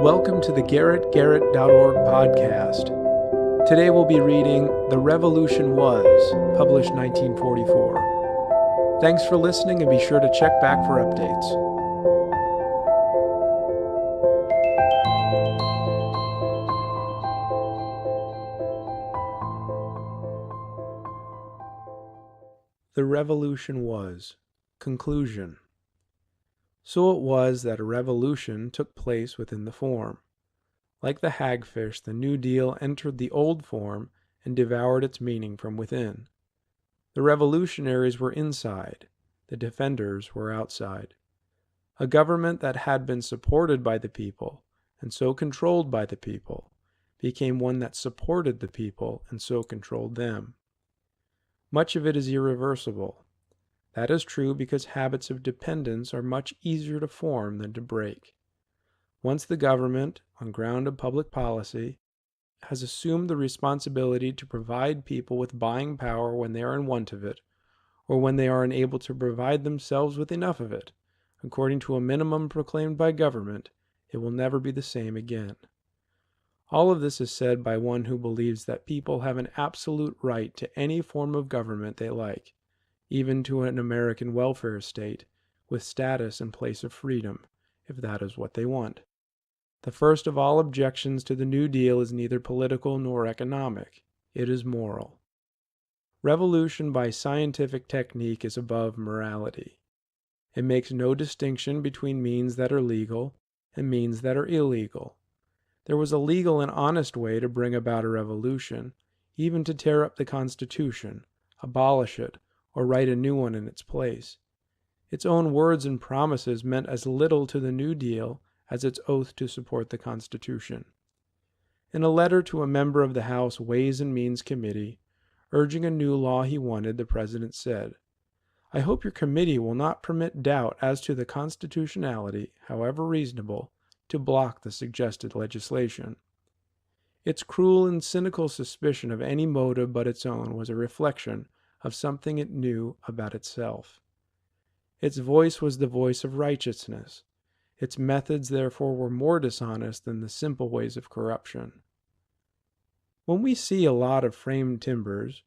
Welcome to the GarrettGarrett.org podcast. Today we'll be reading The Revolution Was, published 1944. Thanks for listening and be sure to check back for updates. The Revolution Was. Conclusion. So it was that a revolution took place within the form. Like the hagfish, the New Deal entered the old form and devoured its meaning from within. The revolutionaries were inside, the defenders were outside. A government that had been supported by the people, and so controlled by the people, became one that supported the people and so controlled them. Much of it is irreversible. That is true because habits of dependence are much easier to form than to break. Once the government, on ground of public policy, has assumed the responsibility to provide people with buying power when they are in want of it, or when they are unable to provide themselves with enough of it, according to a minimum proclaimed by government, it will never be the same again. All of this is said by one who believes that people have an absolute right to any form of government they like, even to an American welfare state, with status in place of freedom, if that is what they want. The first of all objections to the New Deal is neither political nor economic. It is moral. Revolution by scientific technique is above morality. It makes no distinction between means that are legal and means that are illegal. There was a legal and honest way to bring about a revolution, even to tear up the Constitution, abolish it, or write a new one in its place. Its own words and promises meant as little to the New Deal as its oath to support the Constitution. In a letter to a member of the House Ways and Means Committee, urging a new law he wanted, the President said, "I hope your committee will not permit doubt as to the constitutionality, however reasonable, to block the suggested legislation." Its cruel and cynical suspicion of any motive but its own was a reflection of something it knew about itself. Its voice was the voice of righteousness. Its methods, therefore, were more dishonest than the simple ways of corruption. When we see a lot of framed timbers,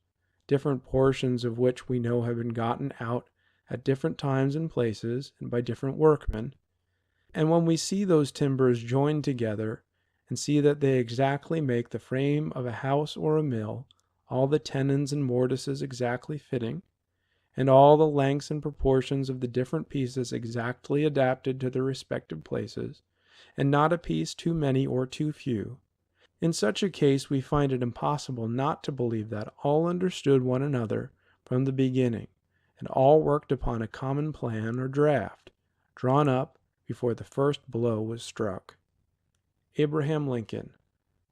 different portions of which we know have been gotten out at different times and places and by different workmen, and when we see those timbers joined together and see that they exactly make the frame of a house or a mill, all the tenons and mortises exactly fitting, and all the lengths and proportions of the different pieces exactly adapted to their respective places, and not a piece too many or too few, in such a case we find it impossible not to believe that all understood one another from the beginning, and all worked upon a common plan or draft, drawn up before the first blow was struck. Abraham Lincoln,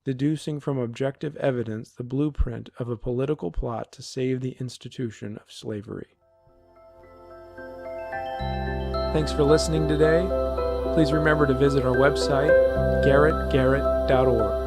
deducing from objective evidence the blueprint of a political plot to save the institution of slavery. Thanks for listening today. Please remember to visit our website, GarrettGarrett.org.